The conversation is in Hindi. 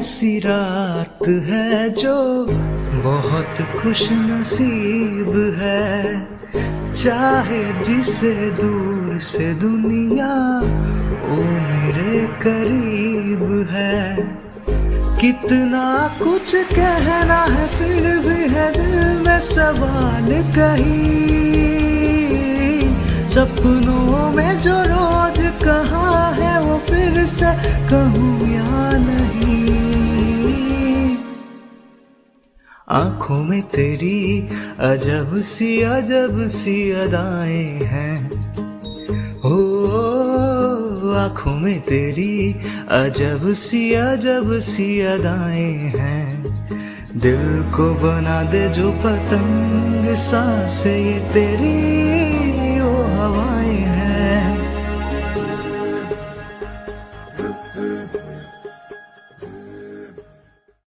ऐसी रात है जो बहुत खुश नसीब है, चाहे जिसे दूर से दुनिया ओ मेरे करीब है। कितना कुछ कहना है फिर भी है दिल में सवाल कहीं, सपनों में जो रोज कहा है वो फिर से कहूँ या नहीं। आंखों में तेरी अजब सी अदाएं हैं, हो आंखों में तेरी अजब सी अदाएं हैं। दिल को बना दे जो पतंग सांसें ये तेरी